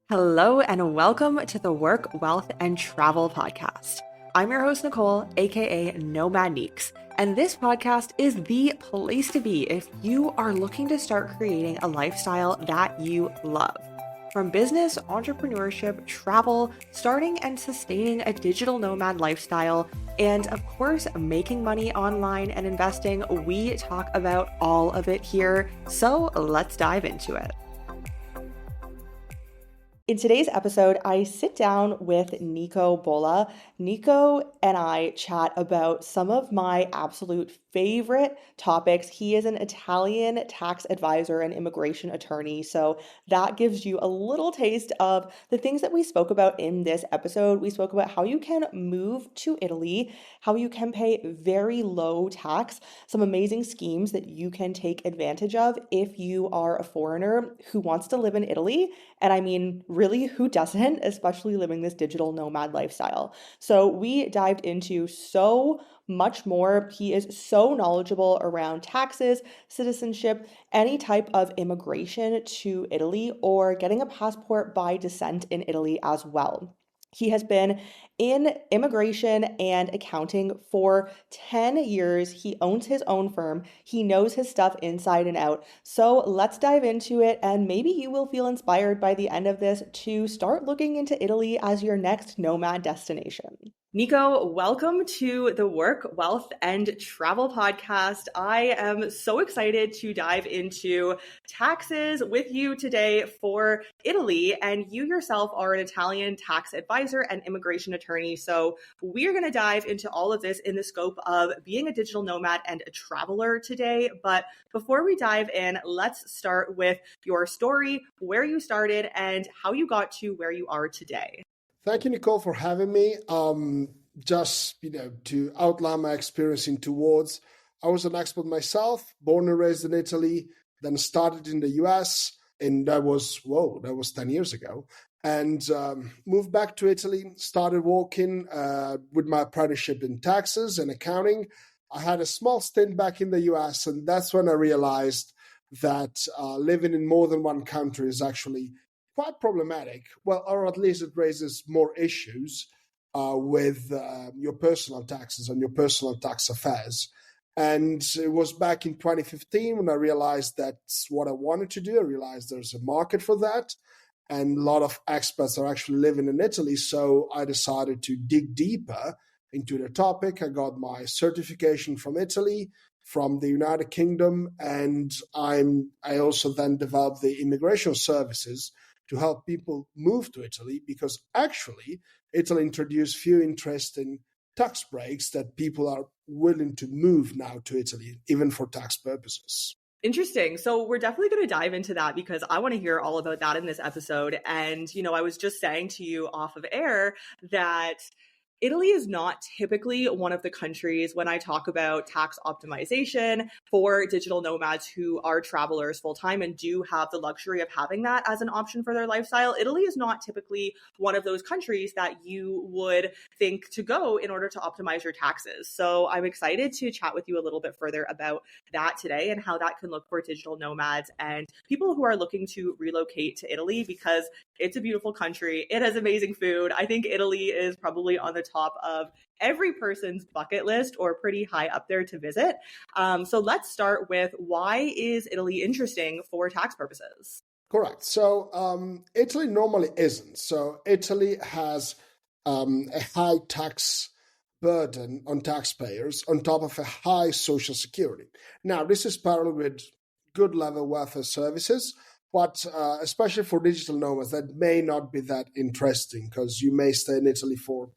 Hello, and welcome to the Work, Wealth, and Travel podcast. I'm your host, Nicole, aka Nomad Neeks, and this podcast is the place to be if you are looking to start creating a lifestyle that you love. From business, entrepreneurship, travel, starting and sustaining a digital nomad lifestyle, and of course, making money online and investing, we talk about all of it here. So let's dive into it. In today's episode, I sit down with Nico Bola. Nico and I chat about some of my absolute favorite topics. He is an Italian tax advisor and immigration attorney, so that gives you a little taste of the things that we spoke about in this episode. We spoke about how you can move to Italy, how you can pay very low tax, some amazing schemes that you can take advantage of if you are a foreigner who wants to live in Italy. And I mean, really, who doesn't, especially living this digital nomad lifestyle? So we dived into so much more. He is so knowledgeable around taxes, citizenship, any type of immigration to Italy, or getting a passport by descent in Italy as well. He has been in immigration and accounting for 10 years. He owns his own firm. He knows his stuff inside and out. So let's dive into it, and maybe you will feel inspired by the end of this to start looking into Italy as your next nomad destination. Nico, welcome to the Work, Wealth, and Travel podcast. I am so excited to dive into taxes with you today for Italy. And you yourself are an Italian tax advisor and immigration attorney. So we're going to dive into all of this in the scope of being a digital nomad and a traveler today. But before we dive in, let's start with your story, where you started, and how you got to where you are today. Thank you, Nicole, for having me. To outline my experience in 2 words, I was an expat myself, born and raised in Italy, then started in the US, and that was 10 years ago. And moved back to Italy, started working with my apprenticeship in taxes and accounting. I had a small stint back in the US, and that's when I realized that living in more than one country is actually quite problematic, or at least it raises more issues with your personal taxes and your personal tax affairs. And it was back in 2015 when I realized that's what I wanted to do. I realized there's a market for that, and a lot of expats are actually living in Italy. So I decided to dig deeper into the topic. I got my certification from Italy, from the United Kingdom, and I also then developed the immigration services to help people move to Italy, because actually Italy introduced few interesting tax breaks that people are willing to move now to Italy, even for tax purposes. Interesting. So we're definitely going to dive into that because I want to hear all about that in this episode. And, I was just saying to you off of air that Italy is not typically one of the countries when I talk about tax optimization for digital nomads who are travelers full time and do have the luxury of having that as an option for their lifestyle. Italy is not typically one of those countries that you would think to go in order to optimize your taxes. So I'm excited to chat with you a little bit further about that today and how that can look for digital nomads and people who are looking to relocate to Italy, because it's a beautiful country. It has amazing food. I think Italy is probably on the top of every person's bucket list, or pretty high up there to visit. So let's start with, why is Italy interesting for tax purposes? Correct. So Italy normally isn't. So Italy has a high tax burden on taxpayers on top of a high social security. Now, this is parallel with good level welfare services, but especially for digital nomads, that may not be that interesting, because you may stay in Italy for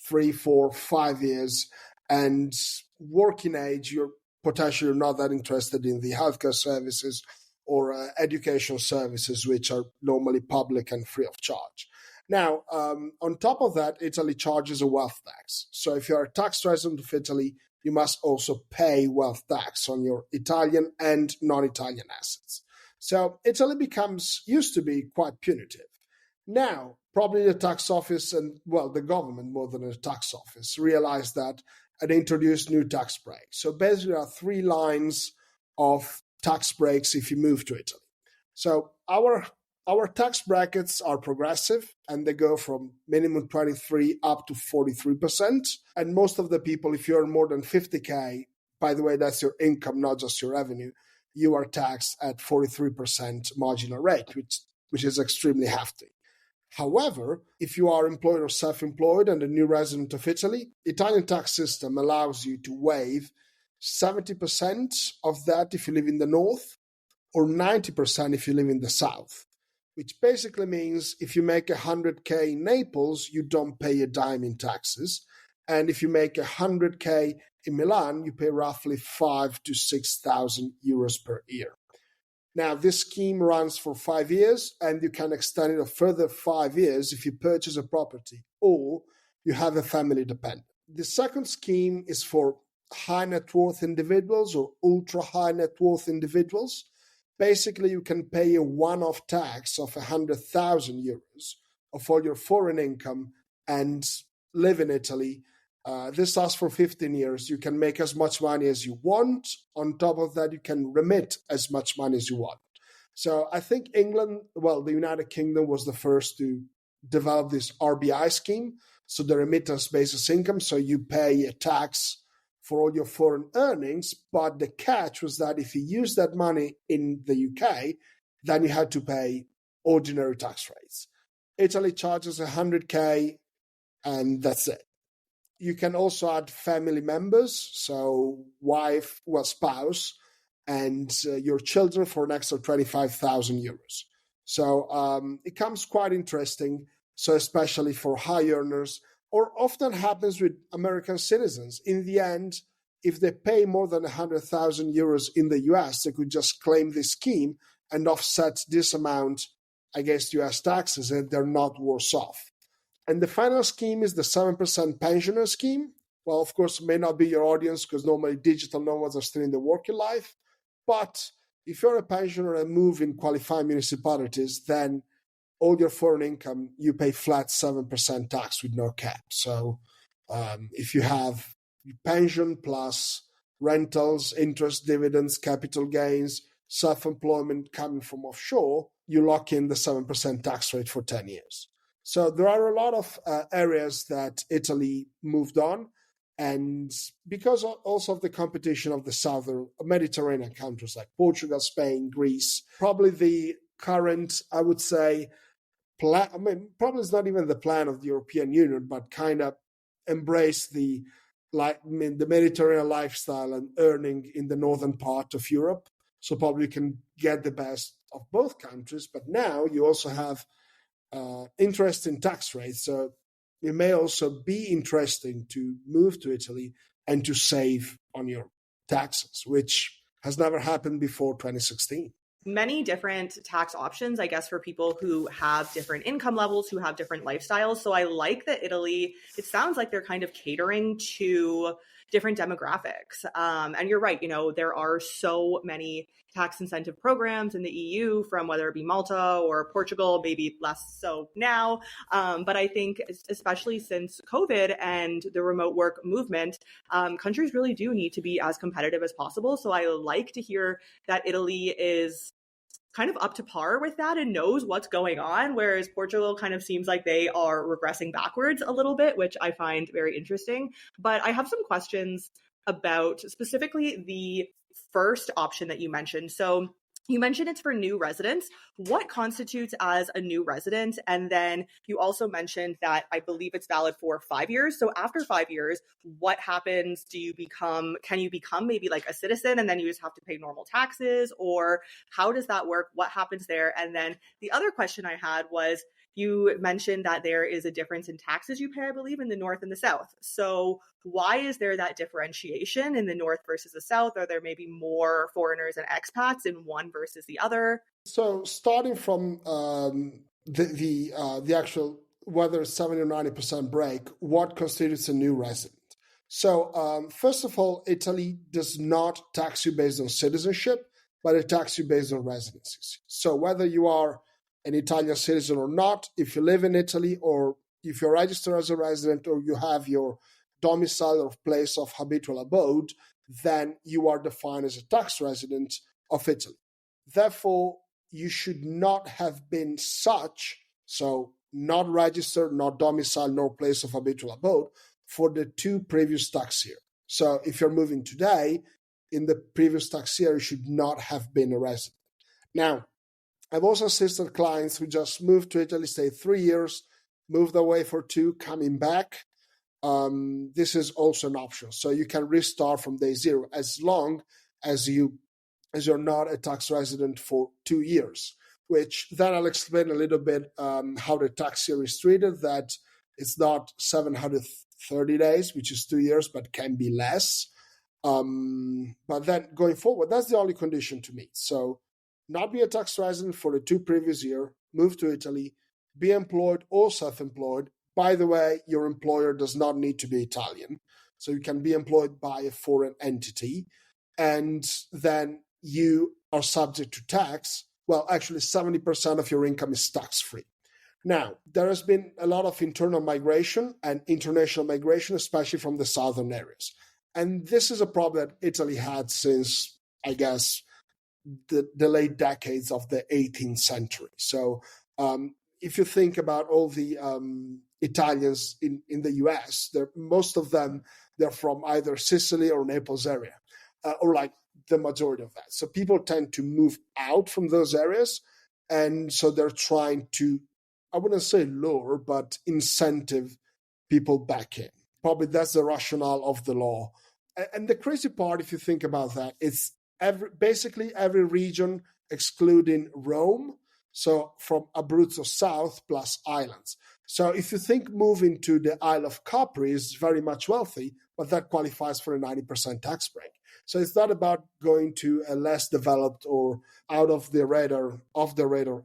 3, 4, 5 years, and working age, you're potentially not that interested in the healthcare services or educational services, which are normally public and free of charge. Now, on top of that, Italy charges a wealth tax. So if you're a tax resident of Italy, you must also pay wealth tax on your Italian and non-Italian assets. So Italy used to be quite punitive. Now, probably the tax office the government more than the tax office realized that and introduced new tax breaks. So basically, there are 3 lines of tax breaks if you move to Italy. So our our tax brackets are progressive and they go from minimum 23 up to 43%. And most of the people, if you earn more than 50K, by the way, that's your income, not just your revenue, you are taxed at 43% marginal rate, which is extremely hefty. However, if you are employed or self-employed and a new resident of Italy, Italian tax system allows you to waive 70% of that if you live in the north or 90% if you live in the south, which basically means if you make 100K in Naples, you don't pay a dime in taxes. And if you make 100K in Milan, you pay roughly 5,000 to 6,000 euros per year. Now, this scheme runs for 5 years, and you can extend it a further 5 years if you purchase a property or you have a family dependent. The second scheme is for high net worth individuals or ultra high net worth individuals. Basically, you can pay a one-off tax of 100,000 euros of all your foreign income and live in Italy. This lasts for 15 years. You can make as much money as you want. On top of that, you can remit as much money as you want. So I think England, the United Kingdom was the first to develop this RBI scheme, so the remittance basis income. So you pay a tax for all your foreign earnings, but the catch was that if you use that money in the UK, then you had to pay ordinary tax rates. Italy charges 100K, and that's it. You can also add family members, so wife, spouse, and your children for an extra 25,000 euros. So it comes quite interesting, so especially for high earners, or often happens with American citizens. In the end, if they pay more than 100,000 euros in the US, they could just claim this scheme and offset this amount against US taxes, and they're not worse off. And the final scheme is the 7% pensioner scheme. Well, of course, it may not be your audience because normally digital nomads are still in the working life. But if you're a pensioner and move in qualified municipalities, then all your foreign income, you pay flat 7% tax with no cap. So if you have pension plus rentals, interest, dividends, capital gains, self-employment coming from offshore, you lock in the 7% tax rate for 10 years. So there are a lot of areas that Italy moved on, and because also of the competition of the southern Mediterranean countries like Portugal, Spain, Greece, probably the current, I would say, probably it's not even the plan of the European Union, but kind of embrace the Mediterranean lifestyle and earning in the northern part of Europe. So probably you can get the best of both countries, but now you also have interest in tax rates. So it may also be interesting to move to Italy and to save on your taxes, which has never happened before 2016. Many different tax options, I guess, for people who have different income levels, who have different lifestyles. So I like that Italy, it sounds like they're kind of catering to different demographics. And you're right, there are so many tax incentive programs in the EU, from whether it be Malta or Portugal, maybe less so now. But I think especially since COVID and the remote work movement, countries really do need to be as competitive as possible. So I like to hear that Italy is kind of up to par with that and knows what's going on, whereas Portugal kind of seems like they are regressing backwards a little bit, which I find very interesting. But I have some questions about specifically the first option that you mentioned. So you mentioned it's for new residents. What constitutes as a new resident? And then you also mentioned that I believe it's valid for 5 years. So after 5 years, what happens? Can you become maybe like a citizen and then you just have to pay normal taxes? Or how does that work? What happens there? And then the other question I had was, you mentioned that there is a difference in taxes you pay, I believe, in the North and the South. So why is there that differentiation in the North versus the South? Are there maybe more foreigners and expats in one versus the other? So starting from the actual, whether it's 70 or 90% break, what constitutes a new resident? So first of all, Italy does not tax you based on citizenship, but it taxes you based on residencies. So whether you are an Italian citizen or not, if you live in Italy, or if you're registered as a resident, or you have your domicile or place of habitual abode, then you are defined as a tax resident of Italy. Therefore, you should not have been such, so not registered, not domicile, nor place of habitual abode for the 2 previous tax years. So if you're moving today, in the previous tax year, you should not have been a resident. Now, I've also assisted clients who just moved to Italy, stayed 3 years, moved away for 2, coming back. This is also an option. So you can restart from day 0 as long as you're not a tax resident for 2 years, which then I'll explain a little bit how the tax year is treated, that it's not 730 days, which is 2 years, but can be less. But then going forward, that's the only condition to meet. So not be a tax resident for the 2 previous years, move to Italy, be employed or self-employed. By the way, your employer does not need to be Italian. So you can be employed by a foreign entity, and then you are subject to tax. Well, actually, 70% of your income is tax-free. Now, there has been a lot of internal migration and international migration, especially from the southern areas. And this is a problem that Italy had since, I guess, the late decades of the 18th century. So if you think about all the Italians in the US, most of them, they're from either Sicily or Naples area, or like the majority of that. So people tend to move out from those areas. And so they're trying to, I wouldn't say lure, but incentive people back in. Probably that's the rationale of the law. And the crazy part, if you think about that, it's basically every region excluding Rome. So from Abruzzo south plus islands. So if you think moving to the Isle of Capri is very much wealthy, but that qualifies for a 90% tax break. So it's not about going to a less developed or out of the radar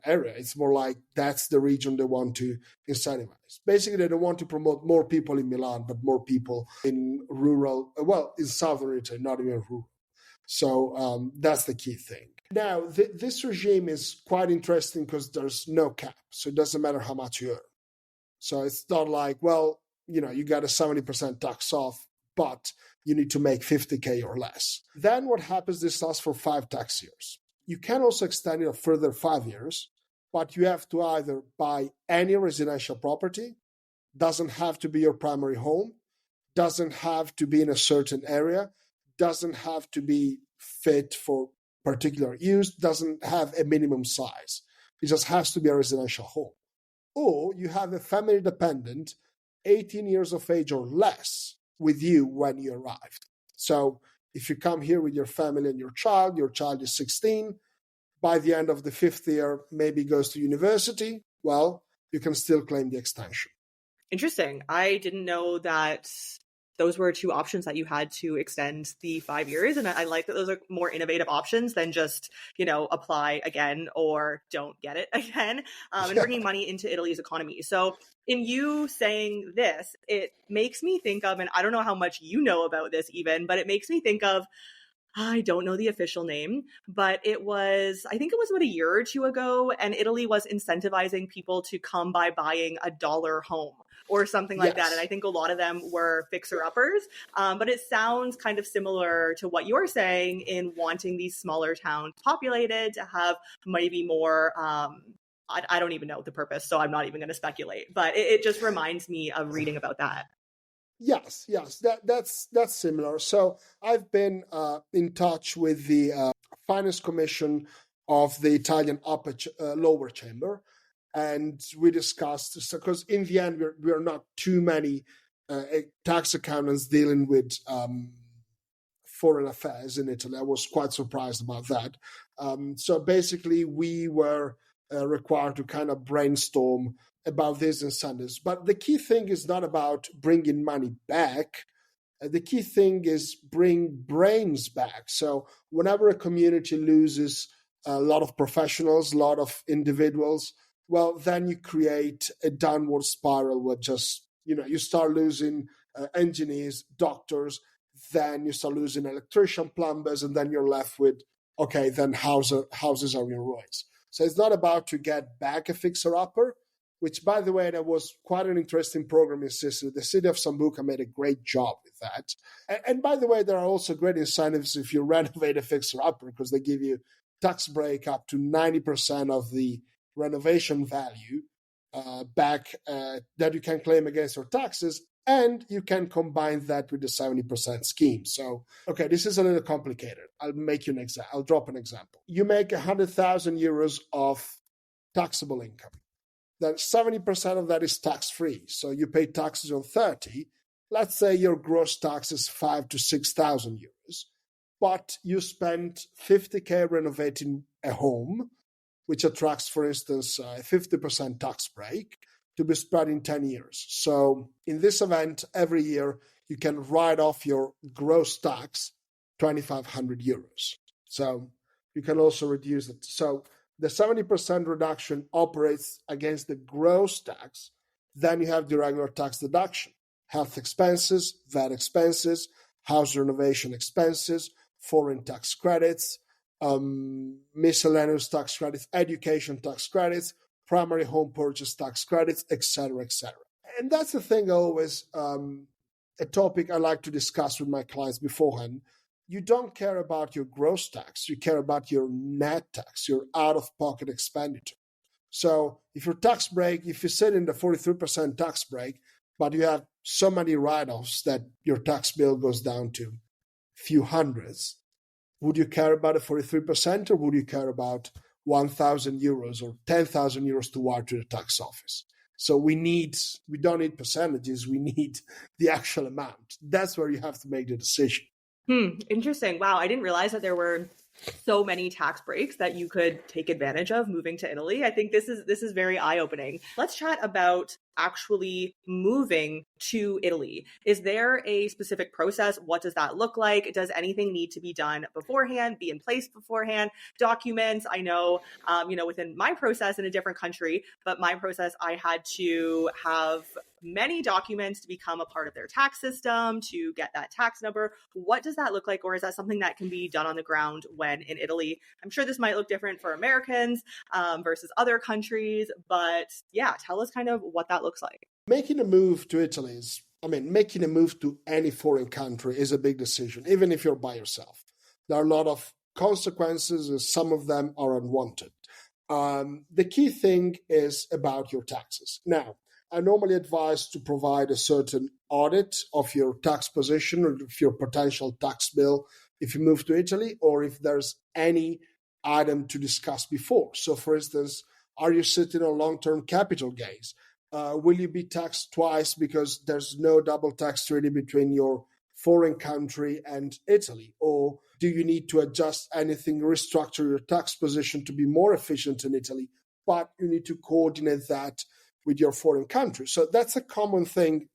area. It's more like that's the region they want to incentivize. Basically, they don't want to promote more people in Milan, but more people in in southern Italy, not even rural. So that's the key thing. Now, this regime is quite interesting because there's no cap. So it doesn't matter how much you earn. So it's not like, you got a 70% tax off, but you need to make 50K or less. Then what happens, this lasts for 5 tax years. You can also extend it a further 5 years, but you have to either buy any residential property, doesn't have to be your primary home, doesn't have to be in a certain area, doesn't have to be fit for particular use, doesn't have a minimum size. It just has to be a residential home. Or you have a family dependent, 18 years of age or less, with you when you arrived. So if you come here with your family and your child is 16, by the end of the 5th year, maybe goes to university, well, you can still claim the extension. Interesting. I didn't know that those were 2 options that you had to extend the 5 years. And I like that those are more innovative options than just, apply again or don't get it again, and bringing money into Italy's economy. So in you saying this, it makes me think of, and I don't know how much you know about this even, but it makes me think of, I don't know the official name, but I think it was about a year or 2 ago, and Italy was incentivizing people to come by buying a dollar home or something like that. And I think a lot of them were fixer-uppers. But it sounds kind of similar to what you're saying in wanting these smaller towns populated to have maybe more, I don't even know the purpose, so I'm not even going to speculate. But it just reminds me of reading about that. Yes, that's similar. So I've been in touch with the Finance Commission of the Italian lower chamber, and we discussed, because in the end we are not too many tax accountants dealing with foreign affairs in Italy. I was quite surprised about that. So basically we were required to kind of brainstorm about these incentives. But the key thing is not about bringing money back. The key thing is bring brains back. So whenever a community loses a lot of professionals, a lot of individuals, well, then you create a downward spiral where just, you start losing engineers, doctors, then you start losing electrician, plumbers, and then you're left with, okay, then houses are in ruins. So it's not about to get back a fixer-upper, which, by the way, that was quite an interesting program in Sicily. The city of Sambuca made a great job with that. And by the way, there are also great incentives if you renovate a fixer-upper, because they give you tax break up to 90% of the renovation value back that you can claim against your taxes, and you can combine that with the 70% scheme. So, okay, this is a little complicated. I'll make you an example. I'll drop an example. You make 100,000 euros of taxable income. Then 70% of that is tax-free. So you pay taxes on 30. Let's say your gross tax is 5,000 to 6,000 euros, but you spent 50K renovating a home, which attracts, for instance, a 50% tax break to be spread in 10 years. So in this event, every year, you can write off your gross tax 2,500 euros. So you can also reduce it. So the 70% reduction operates against the gross tax. Then you have the regular tax deduction, health expenses, VAT expenses, house renovation expenses, foreign tax credits, miscellaneous tax credits, education tax credits, primary home purchase tax credits, etc., etc. And that's the thing always, a topic I like to discuss with my clients beforehand. You don't care about your gross tax, you care about your net tax, your out-of-pocket expenditure. So if your tax break, if you sit in the 43% tax break, but you have so many write-offs that your tax bill goes down to a few hundreds, would you care about the 43% or would you care about 1,000 euros or 10,000 euros to wire to the tax office? So we don't need percentages, we need the actual amount. That's where you have to make the decision. Interesting. Wow. I didn't realize that there were so many tax breaks that you could take advantage of moving to Italy. I think this is very eye-opening. Let's chat about actually moving to Italy. Is there a specific process? What does that look like? Does anything need to be done beforehand, be in place beforehand? Documents, I know, within my process in a different country, but my process, I had to have many documents to become a part of their tax system, to get that tax number. What does that look like? Or is that something that can be done on the ground when in Italy? I'm sure this might look different for Americans versus other countries, but yeah, tell us kind of what that looks like. Making a move to Italy making a move to any foreign country is a big decision, even if you're by yourself. There are a lot of consequences, and some of them are unwanted. The key thing is about your taxes. Now, I normally advise to provide a certain audit of your tax position or of your potential tax bill if you move to Italy, or if there's any item to discuss before. So, for instance, are you sitting on long-term capital gains? Will you be taxed twice because there's no double tax treaty between your foreign country and Italy? Or do you need to adjust anything, restructure your tax position to be more efficient in Italy, but you need to coordinate that with your foreign country? So that's a common thing,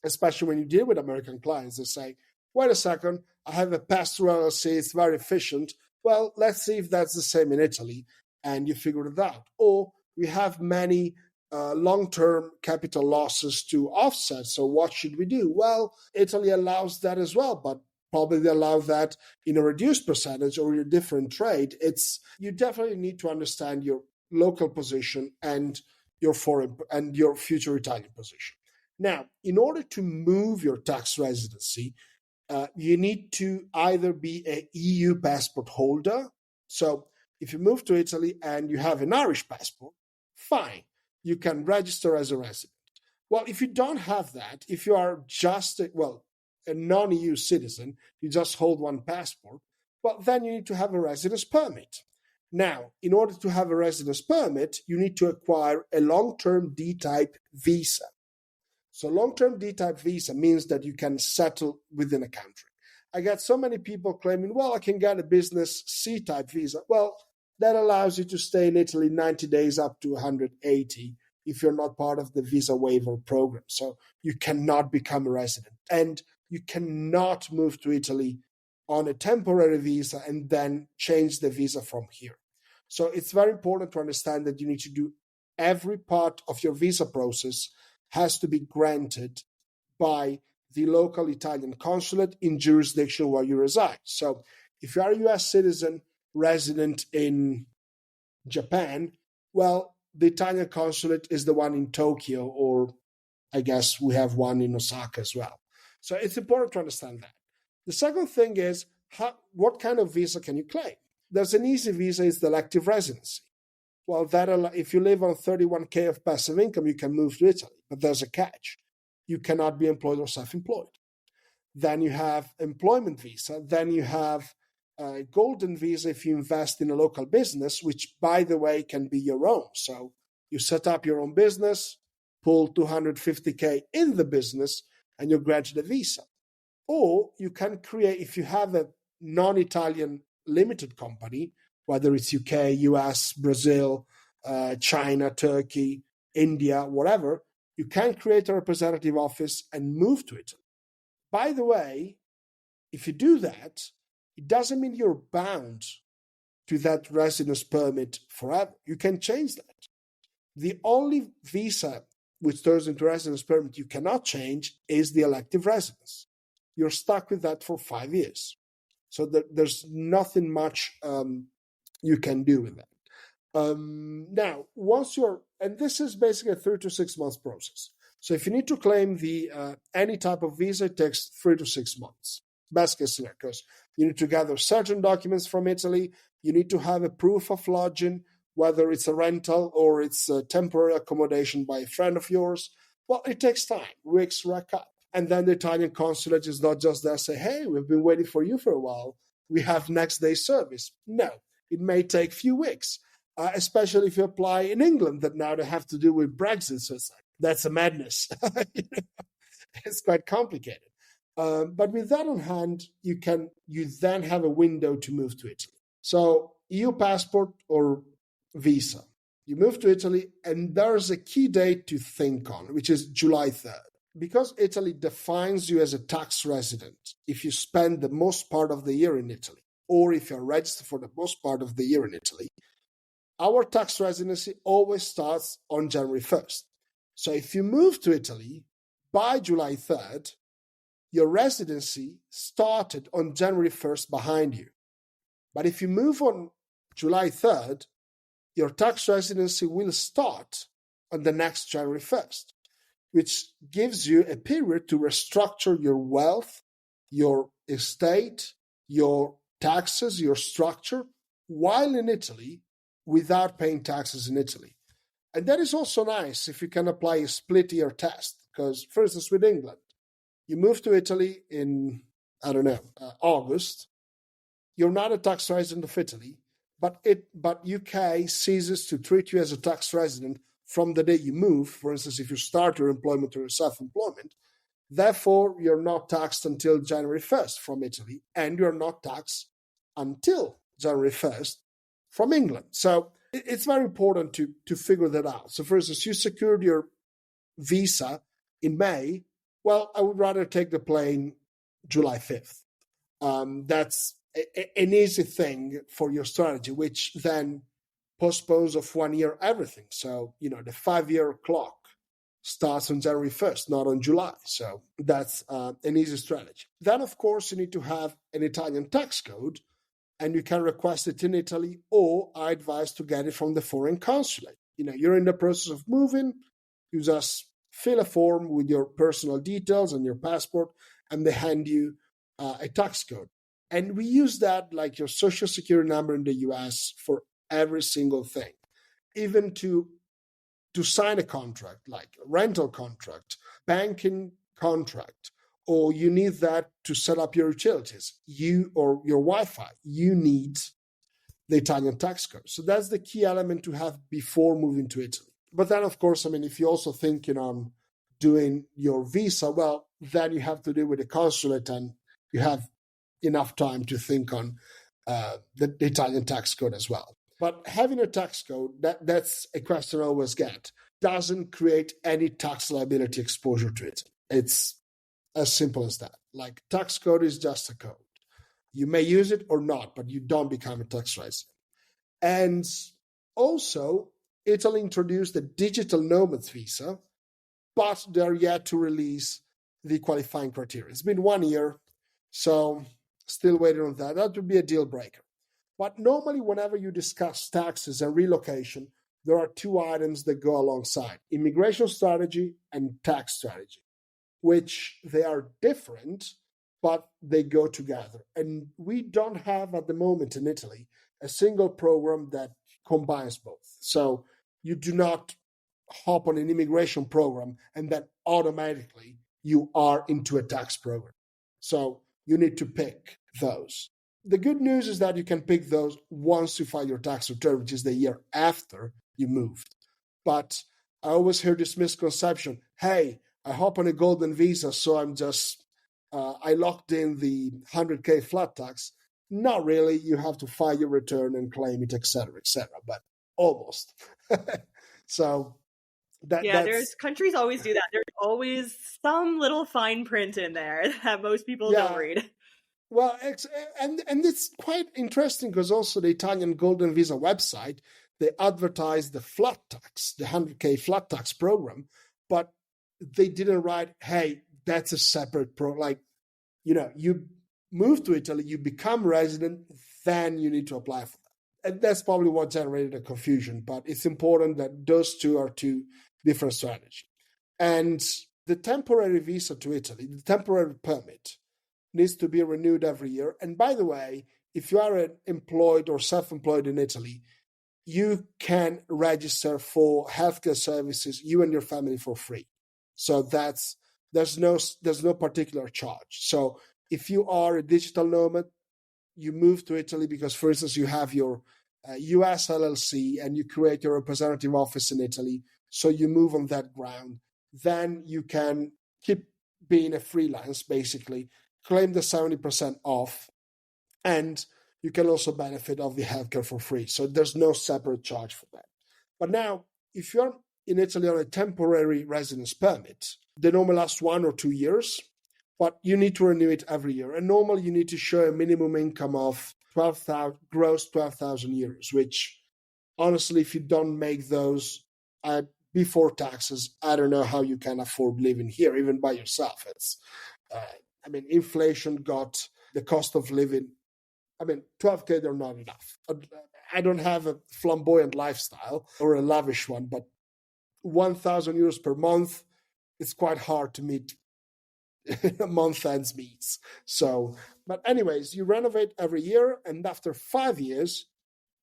especially when you deal with American clients. They say, wait a second, I have a pass-through LLC, it's very efficient. Well, let's see if that's the same in Italy, and you figure it out. Or we have many long-term capital losses to offset, so what should we do? Well, Italy allows that as well, but probably they allow that in a reduced percentage or in a different trade. You definitely need to understand your local position and your foreign and your future Italian position. Now, in order to move your tax residency, you need to either be an EU passport holder. So if you move to Italy and you have an Irish passport, fine, you can register as a resident. Well, if you don't have that, if you are just a non-EU citizen, you just hold one passport, well, then you need to have a residence permit. Now, in order to have a residence permit, you need to acquire a long-term D-type visa. So long-term D-type visa means that you can settle within a country. I get so many people claiming, well, I can get a business C-type visa. Well, that allows you to stay in Italy 90 days up to 180 if you're not part of the visa waiver program. So you cannot become a resident. And you cannot move to Italy on a temporary visa and then change the visa from here. So it's very important to understand that you need to do every part of your visa process has to be granted by the local Italian consulate in jurisdiction where you reside. So if you are a US citizen resident in Japan, well, the Italian consulate is the one in Tokyo, or I guess we have one in Osaka as well. So it's important to understand that. The second thing is, what kind of visa can you claim? There's an easy visa, it's the elective residency. Well, if you live on 31K of passive income, you can move to Italy, but there's a catch. You cannot be employed or self-employed. Then you have employment visa. Then you have a golden visa if you invest in a local business, which, by the way, can be your own. So you set up your own business, pull 250K in the business, and you're granted a visa. Or you can create, if you have a non-Italian limited company, whether it's UK, US, Brazil, China, Turkey, India, whatever, you can create a representative office and move to Italy. By the way, if you do that, it doesn't mean you're bound to that residence permit forever. You can change that. The only visa which turns into residence permit you cannot change is the elective residence. You're stuck with that for 5 years. So there's nothing much you can do with that. Now, and this is basically a 3 to 6 months process. So if you need to claim the any type of visa, it takes 3 to 6 months. Best case scenario, because you need to gather certain documents from Italy. You need to have a proof of lodging, whether it's a rental or it's a temporary accommodation by a friend of yours. Well, it takes time. Weeks rack up. And then the Italian consulate is not just there say, hey, we've been waiting for you for a while. We have next day service. No, it may take a few weeks, especially if you apply in England, that now they have to do with Brexit. So it's like, that's a madness. It's quite complicated. But with that on hand, you then have a window to move to Italy. So EU passport or visa. You move to Italy, and there's a key date to think on, which is July 3rd. Because Italy defines you as a tax resident if you spend the most part of the year in Italy, or if you're registered for the most part of the year in Italy, our tax residency always starts on January 1st. So if you move to Italy by July 3rd, your residency started on January 1st behind you. But if you move on July 3rd, your tax residency will start on the next January 1st, which gives you a period to restructure your wealth, your estate, your taxes, your structure, while in Italy, without paying taxes in Italy. And that is also nice if you can apply a split year test, because for instance, with England, you move to Italy in, August, you're not a tax resident of Italy, but UK ceases to treat you as a tax resident from the day you move. For instance, if you start your employment or your self-employment, therefore you're not taxed until January 1st from Italy, and you're not taxed until January 1st from England. So it's very important to figure that out. So for instance, you secured your visa in May. Well, I would rather take the plane July 5th. That's an easy thing for your strategy, which then postpones of 1 year everything. So, the 5-year clock starts on January 1st, not on July. So that's an easy strategy. Then, of course, you need to have an Italian tax code, and you can request it in Italy, or I advise to get it from the foreign consulate. You're in the process of moving, you just fill a form with your personal details and your passport, and they hand you a tax code. And we use that like your social security number in the US for every single thing, even to sign a contract, like a rental contract, banking contract, or you need that to set up your utilities, or your Wi-Fi, you need the Italian tax code. So that's the key element to have before moving to Italy. But then, of course, if you're also thinking on doing your visa, well, then you have to deal with the consulate, and you have enough time to think on the Italian tax code as well. But having a tax code, that's a question I always get, doesn't create any tax liability exposure to it. It's as simple as that. Like, tax code is just a code. You may use it or not, but you don't become a tax resident. And also, Italy introduced the digital Nomad visa, but they're yet to release the qualifying criteria. It's been 1 year, so still waiting on that. That would be a deal breaker. But normally, whenever you discuss taxes and relocation, there are two items that go alongside: immigration strategy and tax strategy, which they are different, but they go together. And we don't have at the moment in Italy a single program that combines both. So you do not hop on an immigration program and then automatically you are into a tax program. So you need to pick those. The good news is that you can pick those once you file your tax return, which is the year after you moved. But I always hear this misconception, hey, I hop on a golden visa, so I locked in the 100K flat tax. Not really. You have to file your return and claim it, etc., but almost. So Yeah, that's there's countries always do that. There's always some little fine print in there that most people don't yeah. read. Well, and it's quite interesting because also the Italian Golden Visa website, they advertise the flat tax, the 100K flat tax program, but they didn't write, hey, that's a separate you move to Italy, you become resident, then you need to apply for that. And that's probably what generated the confusion, but it's important that those two are two different strategies. And the temporary visa to Italy, the temporary permit, needs to be renewed every year. And by the way, if you are employed or self-employed in Italy, you can register for healthcare services, you and your family, for free. So there's no particular charge. So if you are a digital nomad, you move to Italy because, for instance, you have your US LLC and you create your representative office in Italy. So you move on that ground. Then you can keep being a freelance, basically, claim the 70% off, and you can also benefit of the healthcare for free. So there's no separate charge for that. But now, if you're in Italy on a temporary residence permit, they normally last 1 or 2 years, but you need to renew it every year. And normally you need to show a minimum income of 12,000 gross 12,000 euros, which honestly, if you don't make those before taxes, I don't know how you can afford living here, even by yourself. Inflation got the cost of living. 12K, they're not enough. I don't have a flamboyant lifestyle or a lavish one, but 1,000 euros per month, it's quite hard to meet month ends meets. So, but anyways, you renovate every year, and after 5 years,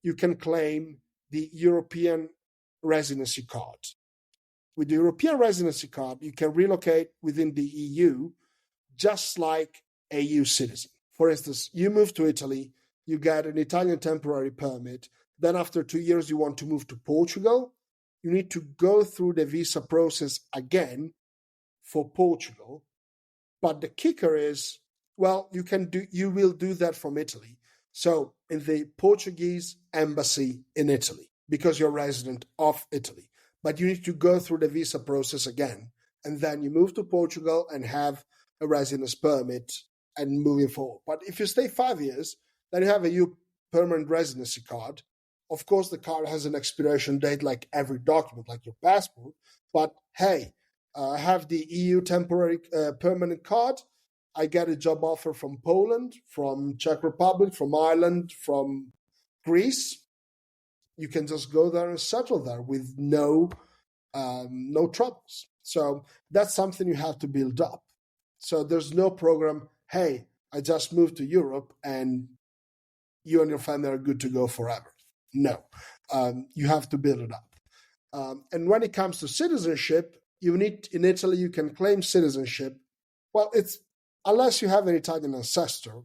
you can claim the European residency card. With the European residency card, you can relocate within the EU just like a EU citizen. For instance, you move to Italy, you get an Italian temporary permit, then after 2 years you want to move to Portugal, you need to go through the visa process again for Portugal. But the kicker is, well, you will do that from Italy. So in the Portuguese embassy in Italy, because you're a resident of Italy. But you need to go through the visa process again. And then you move to Portugal and have a residence permit and moving forward. But if you stay 5 years, then you have a EU permanent residency card. Of course, the card has an expiration date like every document, like your passport. But hey, I have the EU temporary permanent card. I get a job offer from Poland, from Czech Republic, from Ireland, from Greece. You can just go there and settle there with no troubles. So that's something you have to build up. So there's no program, hey, I just moved to Europe and you and your family are good to go forever. No, you have to build it up. And when it comes to citizenship, in Italy, you can claim citizenship. Well, it's unless you have an Italian ancestor.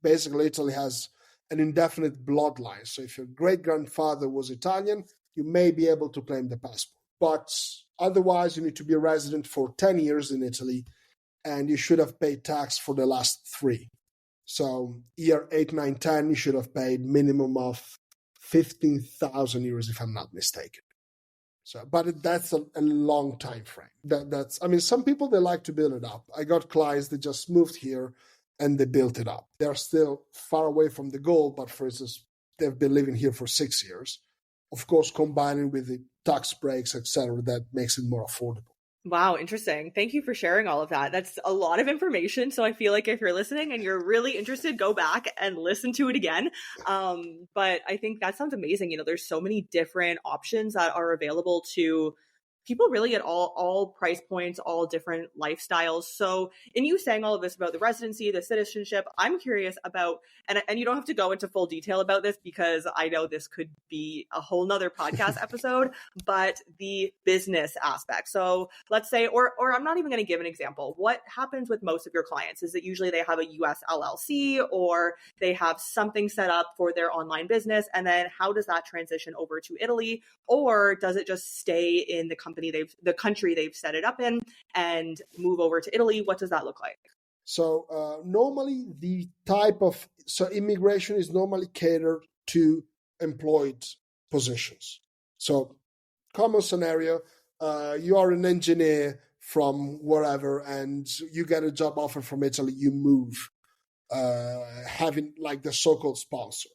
Basically, Italy has an indefinite bloodline. So if your great-grandfather was Italian, you may be able to claim the passport. But otherwise, you need to be a resident for 10 years in Italy, and you should have paid tax for the last 3. So year 8, 9, 10, you should have paid minimum of 15,000 euros, if I'm not mistaken. So, but that's a long time frame. Some people, they like to build it up. I got clients that just moved here and they built it up. They're still far away from the goal, but for instance, they've been living here for 6 years. Of course, combining with the tax breaks, etc., that makes it more affordable. Wow, interesting. Thank you for sharing all of that. That's a lot of information. So I feel like if you're listening and you're really interested, go back and listen to it again. But I think that sounds amazing. There's so many different options that are available to people really at all price points, all different lifestyles. So in you saying all of this about the residency, the citizenship, I'm curious about, and you don't have to go into full detail about this because I know this could be a whole nother podcast episode, but the business aspect. So let's say, or I'm not even going to give an example. What happens with most of your clients? Is it usually they have a US LLC or they have something set up for their online business? And then how does that transition over to Italy? Or does it just stay in the country they've set it up in and move over to Italy? What does that look like? So normally immigration is normally catered to employed positions. So common scenario, you are an engineer from wherever and you get a job offer from Italy, you move, having like the so-called sponsor.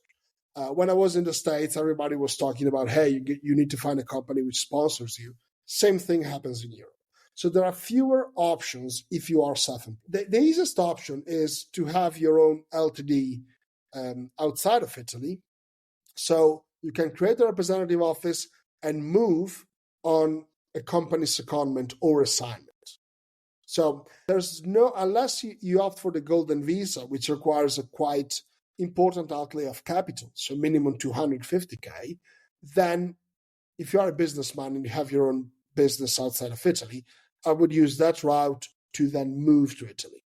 When I was in the States, everybody was talking about, hey, you need to find a company which sponsors you. Same thing happens in Europe. So there are fewer options if you are self-employed. The easiest option is to have your own LTD outside of Italy. So you can create a representative office and move on a company's secondment or assignment. So there's no, unless you opt for the golden visa, which requires a quite important outlay of capital, so minimum 250K, then if you are a businessman and you have your own business outside of Italy, I would use that route to then move to Italy.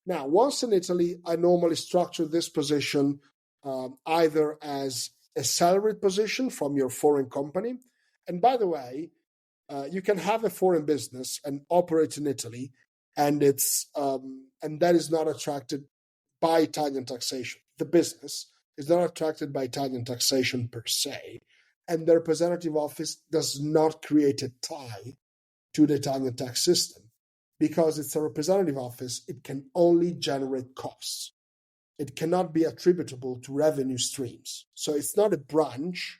Now, once in Italy, I normally structure this position either as a salaried position from your foreign company. And by the way, you can have a foreign business and operate in Italy, and that is not attracted by Italian taxation. The business is not attracted by Italian taxation per se, and the representative office does not create a tie to the Italian tax system. Because it's a representative office, it can only generate costs. It cannot be attributable to revenue streams. So it's not a branch,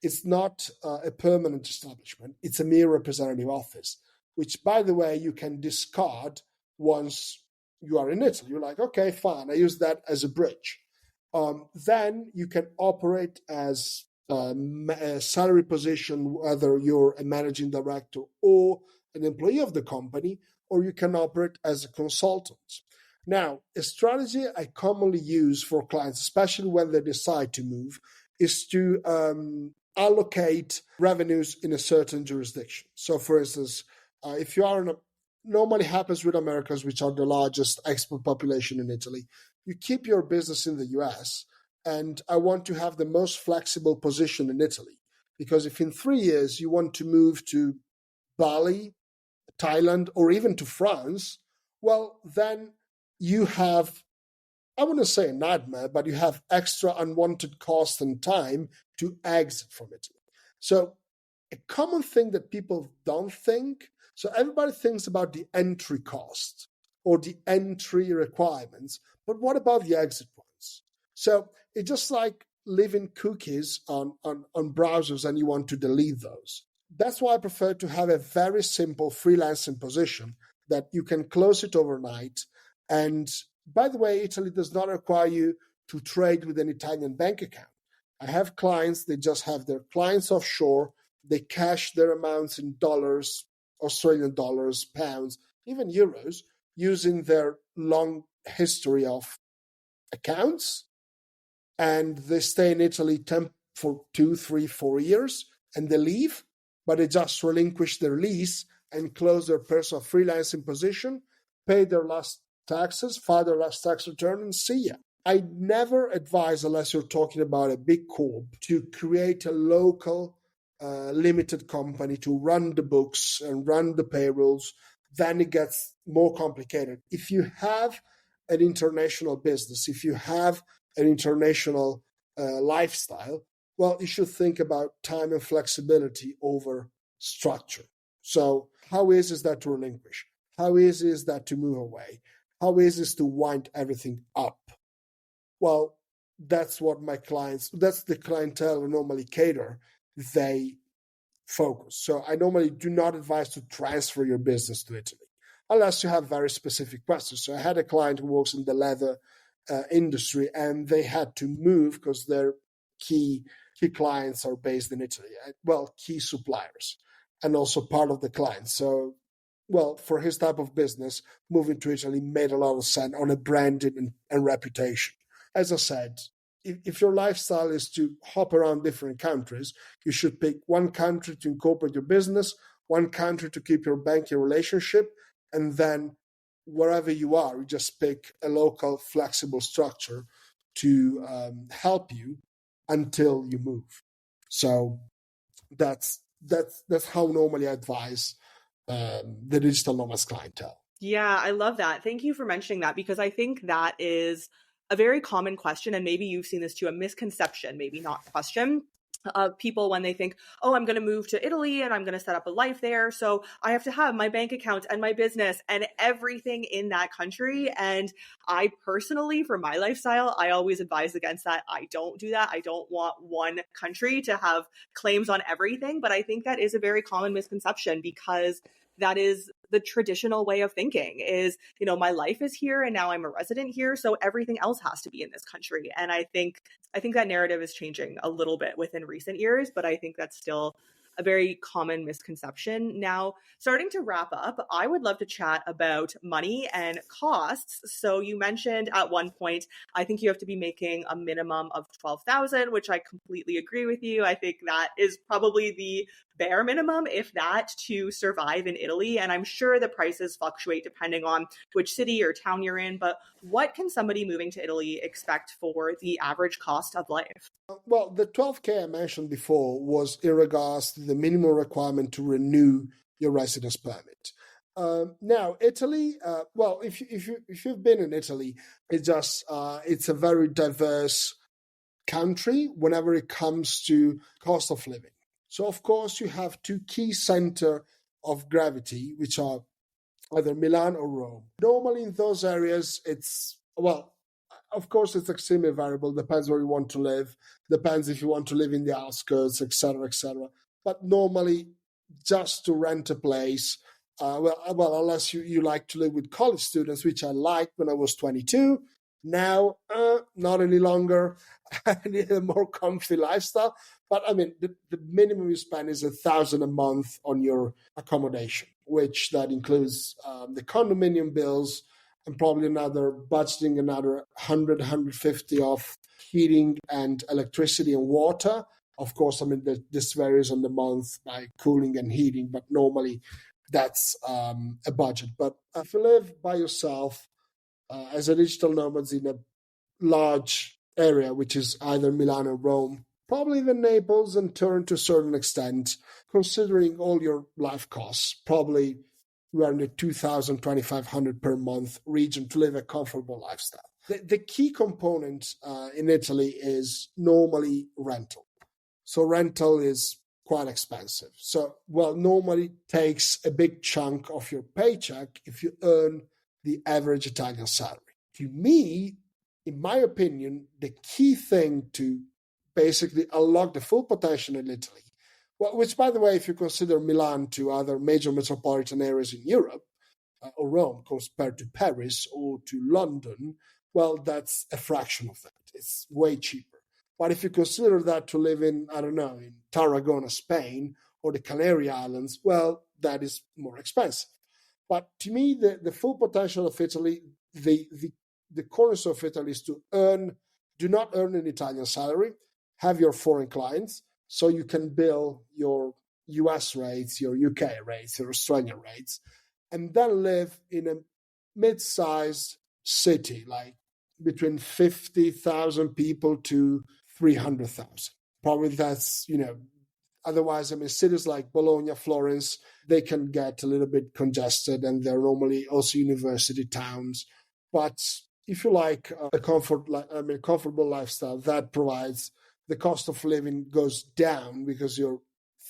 it's not a permanent establishment, it's a mere representative office, which, by the way, you can discard once you are in Italy. You're like, okay, fine, I use that as a bridge. Then you can operate as a salary position, whether you're a managing director or an employee of the company, or you can operate as a consultant. Now, a strategy I commonly use for clients, especially when they decide to move, is to allocate revenues in a certain jurisdiction. So, for instance, if you are normally happens with Americans, which are the largest export population in Italy, you keep your business in the US, and I want to have the most flexible position in Italy. Because if in 3 years you want to move to Bali, Thailand, or even to France, well, then you have, I wouldn't say a nightmare, but you have extra unwanted cost and time to exit from Italy. So a common thing that people don't think, so everybody thinks about the entry cost or the entry requirements, but what about the exit ones? So it's just like leaving cookies on browsers and you want to delete those. That's why I prefer to have a very simple freelancing position that you can close it overnight. And by the way, Italy does not require you to trade with an Italian bank account. I have clients, they just have their clients offshore. They cash their amounts in dollars, Australian dollars, pounds, even euros, using their long history of accounts. And they stay in Italy for 2, 3, 4 years, and they leave, but they just relinquish their lease and close their personal freelancing position, pay their last taxes, file their last tax return, and see ya. I never advise, unless you're talking about a big corp, to create a local limited company to run the books and run the payrolls. Then it gets more complicated. If you have an international business, if you have an international lifestyle, well, you should think about time and flexibility over structure. So how easy is that to relinquish? How easy is that to move away? How easy is to wind everything up? Well, that's what that's the clientele I normally cater, they focus. So I normally do not advise to transfer your business to Italy, unless you have very specific questions. So I had a client who works in the leather industry, and they had to move because their key clients are based in Italy. Well, key suppliers. and also part of the client. So, well, for his type of business, moving to Italy made a lot of sense on a branding and reputation. As I said, if your lifestyle is to hop around different countries, you should pick one country to incorporate your business, one country to keep your banking relationship, and then wherever you are, you just pick a local flexible structure to help you until you move. So that's how normally I advise the digital nomads clientele. Yeah, I love that. Thank you for mentioning that because I think that is a very common question. And maybe you've seen this too, a misconception, maybe not question of people when they think, oh, I'm going to move to Italy and I'm going to set up a life there. So I have to have my bank account and my business and everything in that country. And I personally, for my lifestyle, I always advise against that. I don't do that. I don't want one country to have claims on everything. But I think that is a very common misconception because that is the traditional way of thinking is, my life is here and now I'm a resident here. So everything else has to be in this country. And I think that narrative is changing a little bit within recent years, but I think that's still a very common misconception. Now, starting to wrap up, I would love to chat about money and costs. So you mentioned at one point, I think you have to be making a minimum of 12,000, which I completely agree with you. I think that is probably the bare minimum, if that, to survive in Italy. And I'm sure the prices fluctuate depending on which city or town you're in. But what can somebody moving to Italy expect for the average cost of life? Well, the 12K I mentioned before was in regards to the minimum requirement to renew your residence permit. Now, Italy. Well, if you've been in Italy, it's a very diverse country whenever it comes to cost of living. So, of course, you have two key center of gravity, which are either Milan or Rome. Normally, in those areas, of course, it's extremely variable. Depends where you want to live. Depends if you want to live in the outskirts, etc., etc. But normally, just to rent a place, unless you like to live with college students, which I liked when I was 22. Now, not any longer. I need a more comfy lifestyle. But I mean, the minimum you spend is 1,000 a month on your accommodation, which that includes the condominium bills, and probably budgeting another 150 of heating and electricity and water. Of course, I mean, this varies on the month by cooling and heating, but normally that's a budget. But if you live by yourself as a digital nomad in a large area, which is either Milan or Rome, probably even Naples and Turin to a certain extent, considering all your life costs, probably we're in the 2,000, 2,500 per month region to live a comfortable lifestyle. The key component in Italy is normally rental. So rental is quite expensive. So, normally takes a big chunk of your paycheck if you earn the average Italian salary. To me, in my opinion, the key thing to basically unlock the full potential in Italy, which, by the way, if you consider Milan to other major metropolitan areas in Europe, or Rome compared to Paris or to London, that's a fraction of that. It's way cheaper. But if you consider that to live in, I don't know, in Tarragona, Spain, or the Canary Islands, that is more expensive. But to me, the full potential of Italy, the cornerstone of Italy is to do not earn an Italian salary, have your foreign clients, so you can bill your US rates, your UK rates, your Australian rates, and then live in a mid-sized city, like between 50,000 people to 300,000. Probably that's, otherwise, I mean, cities like Bologna, Florence, they can get a little bit congested and they're normally also university towns. But if you like a comfortable lifestyle, that provides the cost of living goes down because your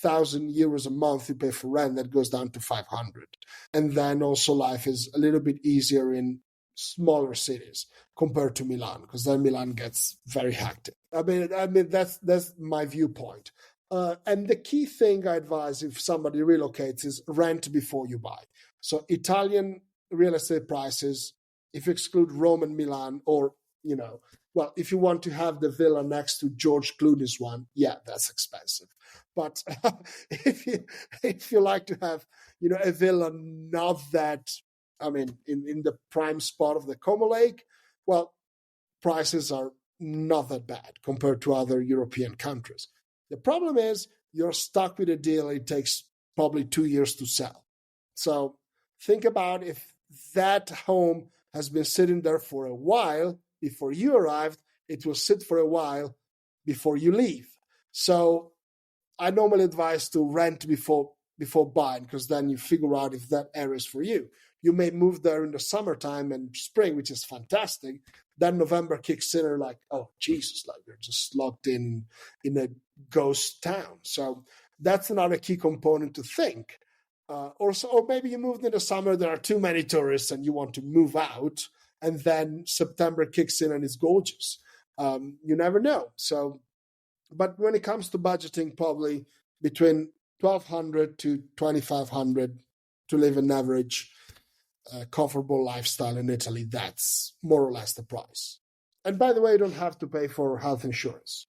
1,000 euros a month you pay for rent, that goes down to 500. And then also life is a little bit easier in smaller cities compared to Milan, because then Milan gets very hectic. I mean that's my viewpoint. And the key thing I advise if somebody relocates is rent before you buy. So Italian real estate prices, if you exclude Rome and Milan, or if you want to have the villa next to George Clooney's one, that's expensive. But if you like to have, a villa not that, I mean, in the prime spot of the Como Lake, well, prices are not that bad compared to other European countries. The problem is you're stuck with a deal. It takes probably 2 years to sell. So think about if that home has been sitting there for a while before you arrived, it will sit for a while before you leave. So I normally advise to rent before buying, because then you figure out if that area is for you. You may move there in the summertime and spring, which is fantastic. Then November kicks in, and like, oh Jesus, like you're just locked in a ghost town. So that's another key component to think. Or maybe you moved in the summer, there are too many tourists, and you want to move out, and then September kicks in and it's gorgeous. You never know. So, but when it comes to budgeting, probably between 1,200 to 2,500 to live an average comfortable lifestyle in Italy, that's more or less the price. And by the way, you don't have to pay for health insurance.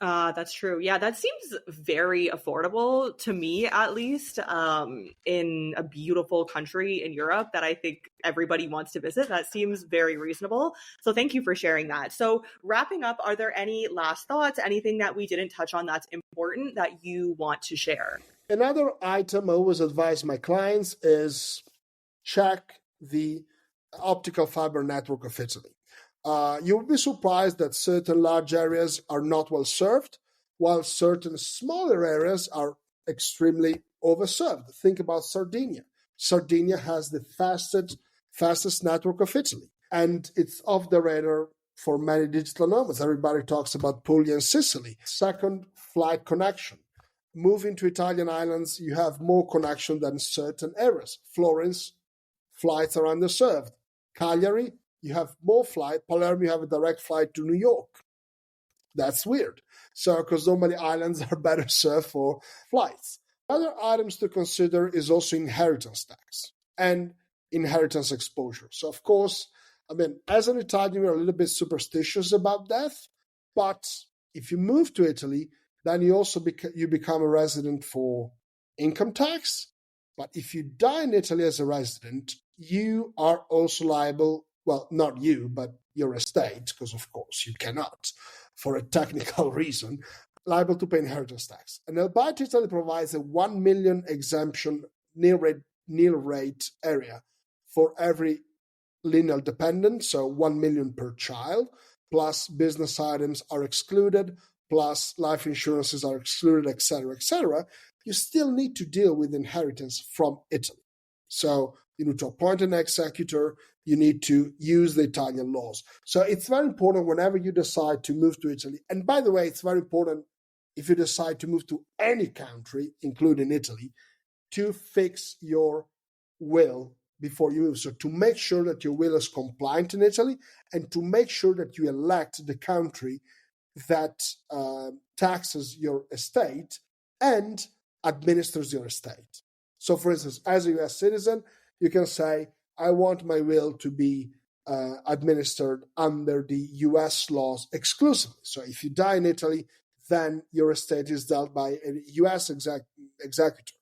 That's true. Yeah, that seems very affordable to me, at least, in a beautiful country in Europe that I think everybody wants to visit. That seems very reasonable. So thank you for sharing that. So wrapping up, are there any last thoughts, anything that we didn't touch on that's important that you want to share? Another item I always advise my clients is check the optical fiber network of Italy. You'll be surprised that certain large areas are not well served, while certain smaller areas are extremely overserved. Think about Sardinia. Sardinia has the fastest network of Italy, and it's off the radar for many digital nomads. Everybody talks about Puglia and Sicily. Second, flight connection. Moving to Italian islands, you have more connection than certain areas. Florence, flights are underserved. Cagliari, you have more flight. Palermo, you have a direct flight to New York. That's weird. So, because normally islands are better served for flights. Other items to consider is also inheritance tax and inheritance exposure. So, of course, I mean, as an Italian, we're a little bit superstitious about death. But if you move to Italy, then you also you become a resident for income tax. But if you die in Italy as a resident, you are also liable. Well, not you, but your estate, because of course you cannot, for a technical reason, liable to pay inheritance tax. And Albeit Italy provides a 1 million exemption nil rate area for every lineal dependent, so 1 million per child, plus business items are excluded, plus life insurances are excluded, etc., etc. You still need to deal with inheritance from Italy. So you need to appoint an executor, you need to use the Italian laws. So it's very important whenever you decide to move to Italy. And by the way, it's very important if you decide to move to any country, including Italy, to fix your will before you move. So to make sure that your will is compliant in Italy, and to make sure that you elect the country that taxes your estate and administers your estate. So for instance, as a US citizen, you can say, I want my will to be administered under the US laws exclusively. So if you die in Italy, then your estate is dealt by a US executor,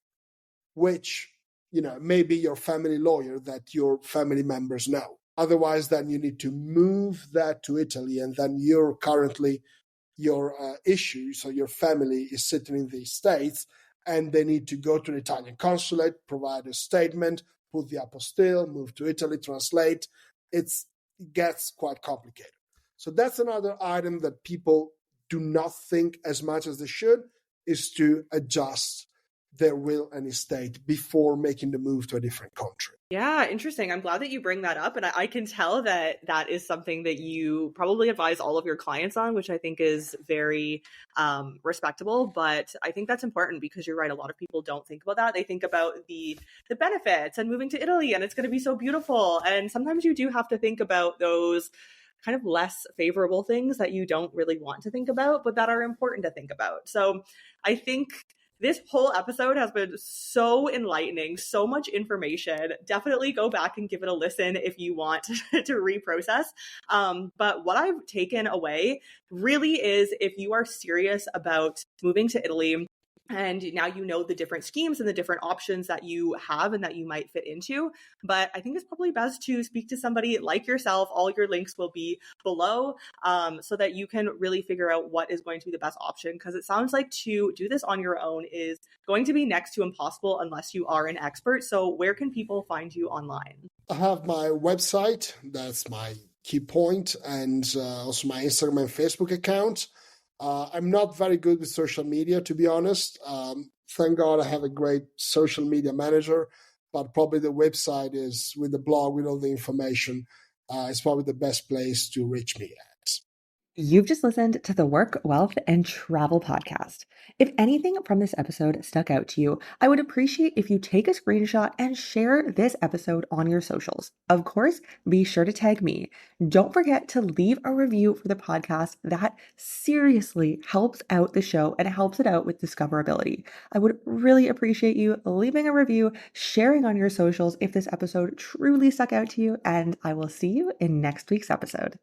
which, may be your family lawyer that your family members know. Otherwise, then you need to move that to Italy, and then you're currently your issue, so your family is sitting in the States, and they need to go to the Italian consulate, provide a statement, put the apostille, move to Italy, translate. It gets quite complicated. So that's another item that people do not think as much as they should, is to adjust their will and estate before making the move to a different country. Yeah, interesting. I'm glad that you bring that up. And I can tell that that is something that you probably advise all of your clients on, which I think is very respectable. But I think that's important because you're right. A lot of people don't think about that. They think about the benefits and moving to Italy and it's going to be so beautiful. And sometimes you do have to think about those kind of less favorable things that you don't really want to think about, but that are important to think about. So I think this whole episode has been so enlightening, so much information. Definitely go back and give it a listen if you want to reprocess. But what I've taken away really is, if you are serious about moving to Italy, And now you know the different schemes and the different options that you have and that you might fit into. But I think it's probably best to speak to somebody like yourself. All your links will be below, so that you can really figure out what is going to be the best option. Because it sounds like to do this on your own is going to be next to impossible unless you are an expert. So where can people find you online? I have my website, that's my key point, and also my Instagram and Facebook account. I'm not very good with social media, to be honest. Thank God I have a great social media manager, but probably the website is with the blog, with all the information, is probably the best place to reach me at. You've just listened to the Work, Wealth, and Travel podcast. If anything from this episode stuck out to you, I would appreciate if you take a screenshot and share this episode on your socials. Of course, be sure to tag me. Don't forget to leave a review for the podcast. That seriously helps out the show and helps it out with discoverability. I would really appreciate you leaving a review, sharing on your socials if this episode truly stuck out to you, and I will see you in next week's episode.